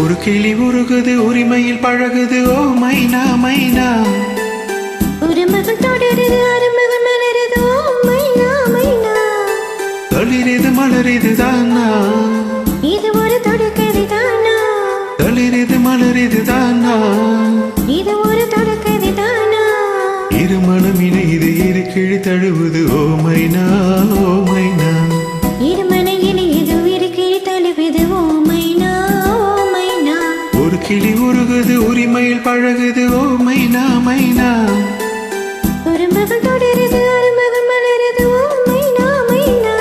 ஒரு கிளி உருகுது உரிமையில் பழகுது ஓ மைனா மைனா ஒரு மகள் தொடருது அருமகள் மலருது ஓ மைனா மைனா தளிரிது மலரிது தானா இது ஒரு தொடர்கதை தானா தளிரிது மலரிது தானா இது ஒரு தொடர்கதை தானா இரு மனம் இணையுது இரு கிளி தழுவுது ஓ மைனா ஓ மைனா இருமனை இணையுது இரு கிளி தழுவுது ஓ மைனா ஓ மைனா ஒரு கிளி உருகுது உரிமையில் பழகுது ஓ மைனா மைனா ஒரு மகள் தொடருது அருமகள் மலருது ஓ மைனா மைனா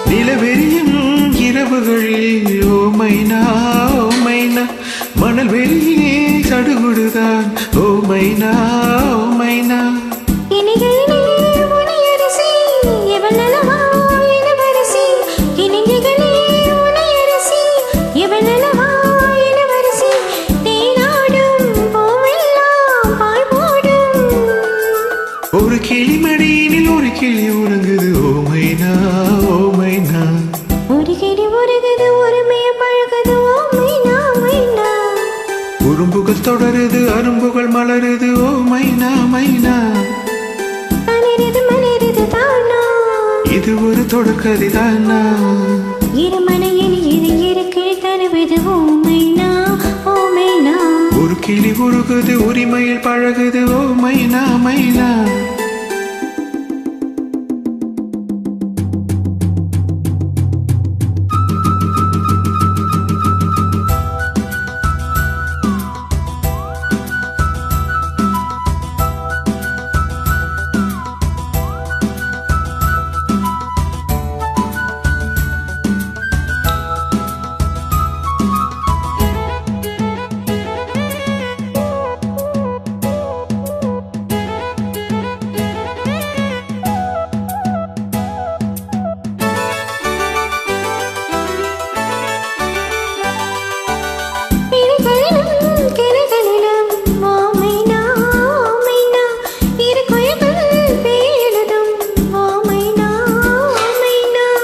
நிலவெறியும் இரவுகளில் ஓ மைனா ஓ மைனா மணல் வெளியே சடுகுடுதான் ஓ மைனா ஓ மைனா இனிகளே உனையரசி எவள் நலமா இளவரசி இனிகளே உனையரசி எவள் நலமா இளவரசி தேனாடும் பூவெல்லாம் பால் போடும் ஒரு கிளி மடியினில் ஒரு கிளி உறங்குது ஓ மைனா ஓ மைனா ஒரு கிளி உருகுது ஒருமைய பழகுது ஓ மைனா மைனா உறும்புகள் தொடருது அரும்புகள் மலருது ஓ மைனா மைனா மலருது மலருது தானா இது ஒரு தொடர்கதை தானா இருமனையில் இது இருக்கு தருவது ஓ மைனா ஓ மைனா ஒரு கிளி உருகுது உரிமையில் பழகுது ஓ மைனா மைனா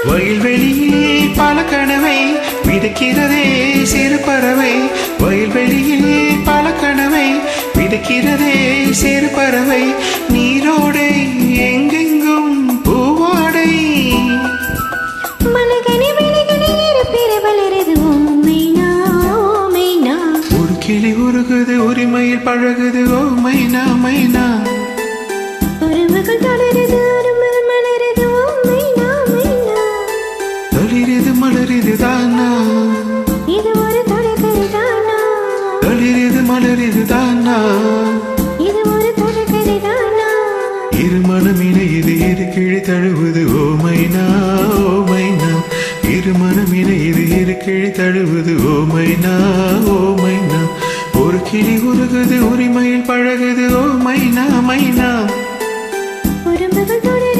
வயல்வெளியிலே பல கனவை விதைக்கிறதே சிறு பறவை வயல்வெளியிலே பல கனவை விதைக்கிறதே சிறு பறவை நீரோடை எங்கெங்கும் பூவாடை மலகனி விழிகனி இருப்பிற வளருது ஓ மைனா ஓ மைனா ஒரு கிளி உருகுது உரிமையில் பழகுது ஓ மைனா மைனா ஒரு மகள் தொடருது அருமகள் மலருது ஓ மைனா மைனா தளிரிது மலரிது தானா இது ஒரு தொடர்கதை தானா தளிரிது மலரிது தானா இது ஒரு தொடர்கதை தானா இரு மனம் இணையுது இரு கிளி தழுவுது ஓ மைனா ஓ மைனா இரு மனம் இணையுது இரு கிளி தழுவுது ஓ மைனா ஓ மைனா ஒரு கிளி உருகுது உரிமையில் பழகுது ஓ மைனா மைனா ஒரு மகள் தொடருது